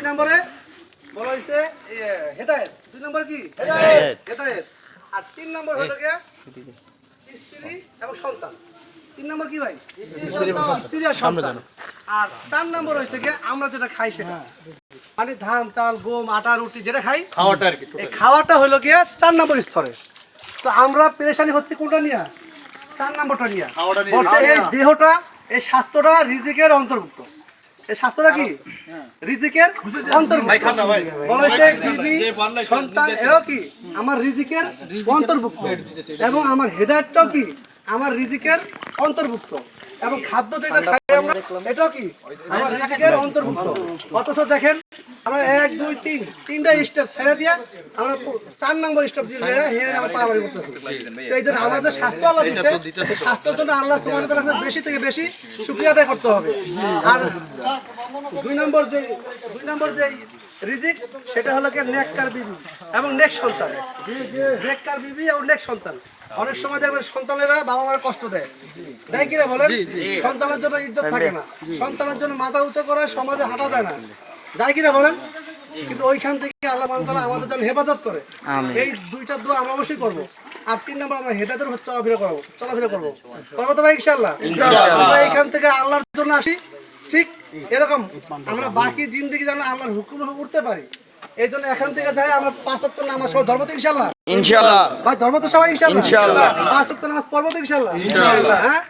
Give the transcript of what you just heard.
নম্বরে বলা হয়েছে হেদায়েত। 2 নম্বর কি? হেদায়েত। হেদায়েত। আর 3 নম্বর হলো কি স্ত্রী এবং সন্তান। 3 নম্বর কি ভাই? স্ত্রী আর সন্তান। আর 4 নম্বর হচ্ছে কি আমরা যেটা খাই সেটা। মানে ধান, চাল, গম, আটা, রুটি যেটা খাই খাওয়াটা আর কি। এই খাওয়াটা হলো কি 4 নম্বর স্তরে। তো আমরা পেরেশানি হচ্ছে কোনটা নিয়ে? 4 নম্বরটা নিয়ে। বলছে এই দেহটা, এই স্বাস্থ্যটা রিজিকের অন্তর্ভুক্ত। এই স্বাস্থ্যটা কি রিজিকের অন্তর্ভুক্ত। বলা হচ্ছে বিবি সন্তান এরাও কি আমার রিজিকের অন্তর্ভুক্ত, এবং আমার হেদায়েতটাও কি আমার রিজিকের অন্তর্ভুক্ত, এবং খাদ্য যেটা খাই আমরা এটাও কি আমার রিজিকের অন্তর্ভুক্ত। অথচ দেখেন আমরা 1 2 3 তিনটা স্টেপ ছেড়ে দিয়ে আমরা 4 নম্বর স্টেপ দিয়ে আমরা পারাপারি করতেছি। তো এই জন্য আমাদের স্বাস্থ্য আল্লাহ দিচ্ছে, এই স্বাস্থ্যের জন্য আল্লাহ সুবহানাহু ওয়া তাআলা বেশি থেকে বেশি শুকরিয়া আদায় করতে হবে। আর 2 নম্বর যে রিজিক সেটা হলো কি নেককার বিবি এবং নেক সন্তান। নেককার বিবি এবং নেক সন্তান। অনেক সময় দেখবেন সন্তানেরা বাবা মার কষ্ট দেয়, দেয় কিনা বলেন? সন্তানের জন্য ইজ্জত থাকে না, সন্তানের জন্য মাথা উঁচু করে সমাজে হাঁটা যায় না, যায় কিনা বলেন? কিন্তু ওইখান থেকে আল্লাহ তাআলা আমাদের জন্য হেফাজত করে। এই দুইটা দোয়া আমরা অবশ্যই করবো। আর 3 নম্বর আমরা হেদায়েতের উপর চলাফেরা করবো তো ভাই ইনশাআল্লাহ। আমরা এইখান থেকে আল্লাহর জন্য আসি, ঠিক এরকম আমরা বাকি জিন্দেগি যেন আল্লাহর হুকুমে উঠতে পারি। এই জন্য এখান থেকে যাই আমরা 5 ওয়াক্ত নামাজ সবাই ধর্ম তো ইনশাআল্লাহ। ইনশাআল্লাহ ভাই ধর্ম তো সবাই ইনশাআল্লাহ। ইনশাআল্লাহ 5 ওয়াক্ত নামাজ পড়বো তো ইনশাআল্লাহ। হ্যাঁ।